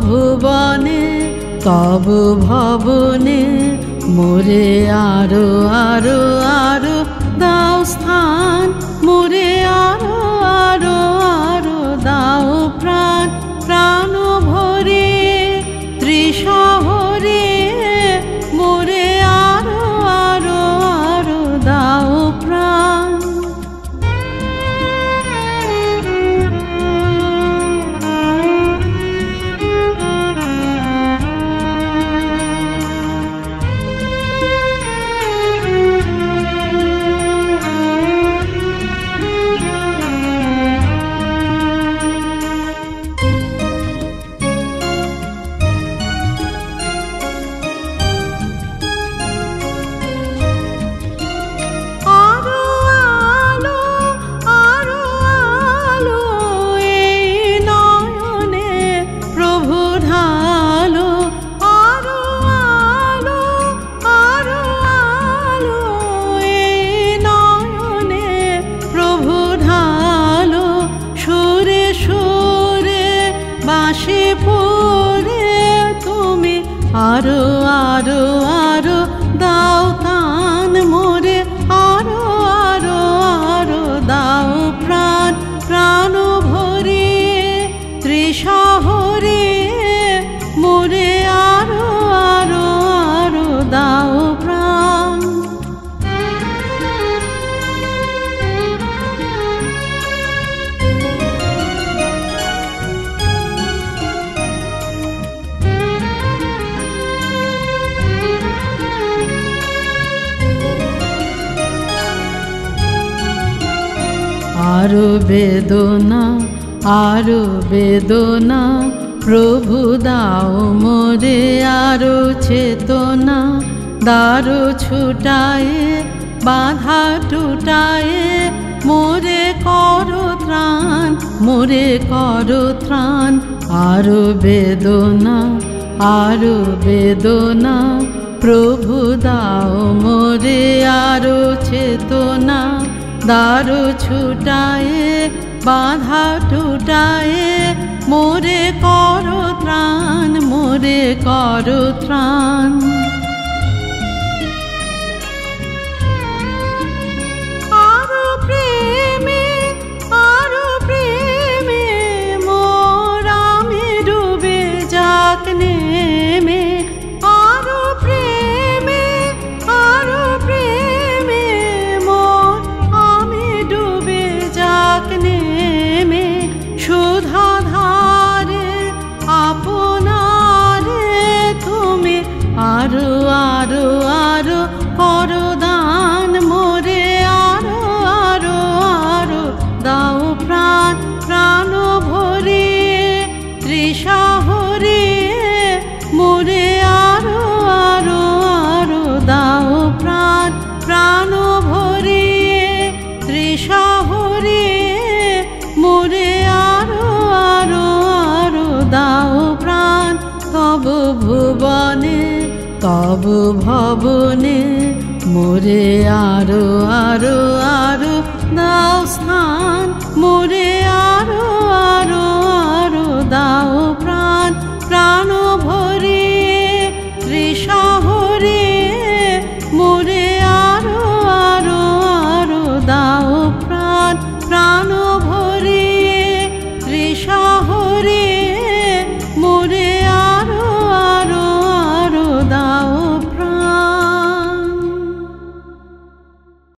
ভুবনে তব ভবনে মোরে আরো আরো আরো দাও স্থান, মোরে আরো আরো আরো দাও প্রাণ। প্রাণ ভরে ত্রিশহরে মোরে আরো আরো আরো দাও প্রাণ। বাঁশি পড়ে তুমি আরো আরো আরো দাও তান, মোরে আরো আরো আরো দাও প্রাণ। প্রাণ ভরে ত্রিশহরে মোরে আরো আরো আরো দাও প্রাণ। আরো বেদনা আরো বেদনা প্রভু দাও মোরে আরো চেতনা। দারো ছুটায়ে বাধা টুটায়ে মোরে করো ত্রাণ, মোরে করো ত্রাণ। আরো বেদনা আরো বেদনা প্রভু দাও মোরে আরো চেতনা। দারো ছুটায়ে বাধা টুটায়ে মোরে করো ত্রাণ, মোরে করো ত্রাণ। আরো প্রেমে মোর আমি ডুবে যাক নেমে। আরো প্রেমে মোর আমি ডুবে যাক নেমে। সুধা ধারে আপনারে তুমি আরো আরো আরো করো দান, মোরে আরো আরো আরো দাও প্রাণ। প্রাণ ভরে ত্রিশহরে মোরে আরো আরো আরো দাও প্রাণ। প্রাণ ভরে ত্রিশহরে মোরে আরো আরো আরো দাও প্রাণ। তব ভুবনে তব ভবনে মোরে আরো আরো আরো দাও স্থান, মোরে